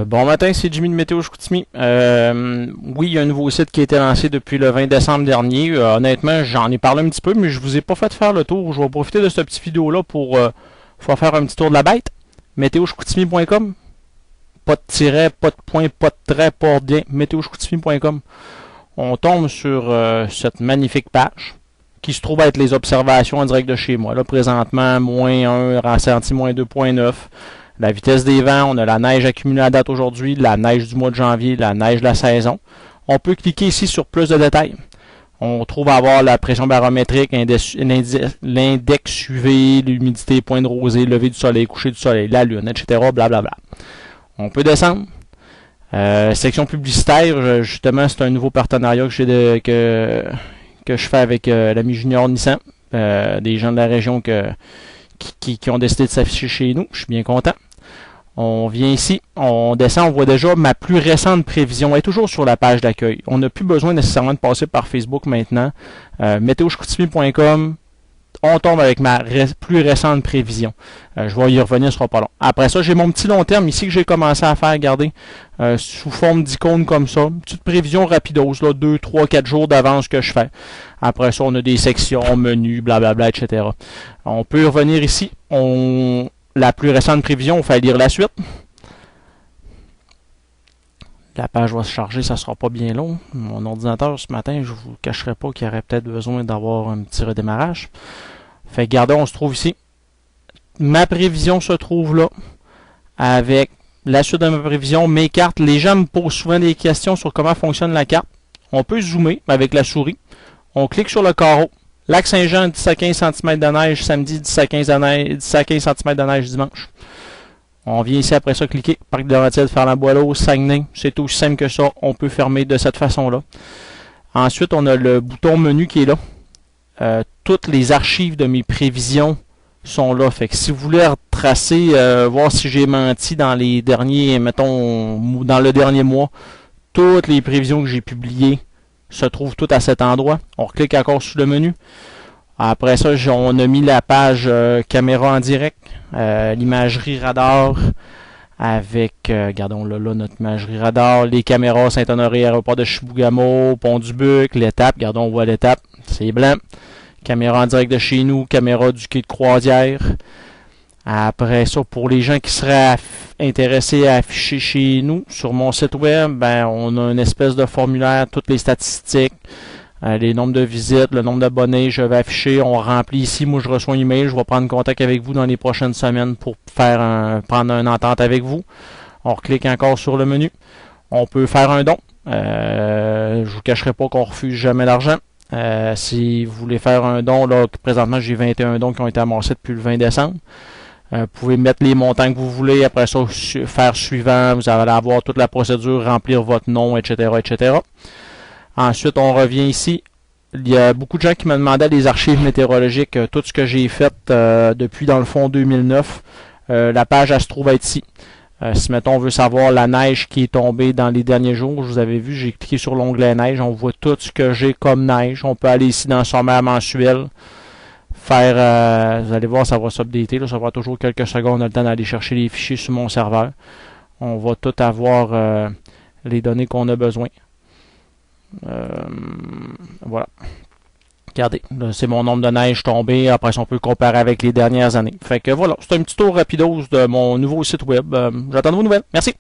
Bon matin, c'est Jimmy de Météo-Chicoutimi. Oui, il y a un nouveau site qui a été lancé depuis le 20 décembre dernier. Honnêtement, j'en ai parlé un petit peu, mais je vous ai pas fait faire le tour. Je vais profiter de cette petite vidéo-là pour faire un petit tour de la bête. Météo-Chicoutimi.com. Pas de tiret, pas de point, pas de trait, pas de lien. Météo-Chicoutimi.com. On tombe sur cette magnifique page qui se trouve être les observations en direct de chez moi. Là, présentement, -1, ressenti -2.9. La vitesse des vents, on a la neige accumulée à date aujourd'hui, la neige du mois de janvier, la neige de la saison. On peut cliquer ici sur plus de détails. On trouve à avoir la pression barométrique, l'index UV, l'humidité, point de rosée, lever du soleil, coucher du soleil, la lune, etc. Blablabla. On peut descendre. Section publicitaire, justement, c'est un nouveau partenariat que je fais avec l'ami Junior Nissan. Des gens de la région qui ont décidé de s'afficher chez nous. Je suis bien content. On vient ici, on descend, on voit déjà ma plus récente prévision. Elle est toujours sur la page d'accueil. On n'a plus besoin nécessairement de passer par Facebook maintenant. Météo-Chicoutimi.com, on tombe avec ma plus récente prévision. Je vais y revenir, ce sera pas long. Après ça, j'ai mon petit long terme ici que j'ai commencé à faire, regardez, sous forme d'icône comme ça. Une petite prévision rapidos, là, 2, 3, 4 jours d'avance que je fais. Après ça, on a des sections, menus, blablabla, etc. On peut y revenir ici. La plus récente prévision, on fait lire la suite. La page va se charger, ça sera pas bien long. Mon ordinateur, ce matin, je vous cacherai pas qu'il y aurait peut-être besoin d'avoir un petit redémarrage. Fait que regardez, on se trouve ici. Ma prévision se trouve là, avec la suite de ma prévision, mes cartes. Les gens me posent souvent des questions sur comment fonctionne la carte. On peut zoomer avec la souris. On clique sur le carreau. Lac-Saint-Jean, 10 à 15 cm de neige samedi, 10 à 15 cm de neige dimanche. On vient ici après ça cliquer. Parc de Laurentides, Ferland-Boileau, Saguenay. C'est aussi simple que ça. On peut fermer de cette façon-là. Ensuite, on a le bouton menu qui est là. Toutes les archives de mes prévisions sont là. Fait que si vous voulez retracer, voir si j'ai menti dans les derniers, mettons, dans le dernier mois, toutes les prévisions que j'ai publiées se trouvent toutes à cet endroit. On reclique encore sur le menu. Après ça, on a mis la page caméra en direct, l'imagerie radar avec, regardons là, notre imagerie radar, les caméras Saint-Honoré, aéroport de Chibougamau, Pont du Buc, l'étape, regardons, on voit l'étape, c'est blanc. Caméra en direct de chez nous, caméra du quai de croisière. Après ça, pour les gens qui seraient intéressés à afficher chez nous, sur mon site web, ben, on a une espèce de formulaire, toutes les statistiques, les nombres de visites, le nombre d'abonnés, je vais afficher, on remplit ici, moi je reçois un email, je vais prendre contact avec vous dans les prochaines semaines pour prendre une entente avec vous. On reclique encore sur le menu. On peut faire un don. Je vous cacherai pas qu'on refuse jamais l'argent. Si vous voulez faire un don, là, présentement j'ai 21 dons qui ont été amassés depuis le 20 décembre. Vous pouvez mettre les montants que vous voulez, après ça, faire suivant, vous allez avoir toute la procédure, remplir votre nom, etc., etc. Ensuite, on revient ici. Il y a beaucoup de gens qui me demandaient les archives météorologiques, tout ce que j'ai fait depuis, dans le fond, 2009. La page, elle se trouve être ici. Si, mettons, on veut savoir la neige qui est tombée dans les derniers jours, je vous avais vu, j'ai cliqué sur l'onglet neige, on voit tout ce que j'ai comme neige. On peut aller ici dans le sommaire mensuel. Vous allez voir, ça va s'updater, ça va toujours quelques secondes, on a le temps d'aller chercher les fichiers sur mon serveur. On va tout avoir les données qu'on a besoin. Voilà. Regardez, c'est mon nombre de neige tombé. Après ça, on peut comparer avec les dernières années. Fait que voilà, c'est un petit tour rapidos de mon nouveau site web. J'attends de vos nouvelles. Merci.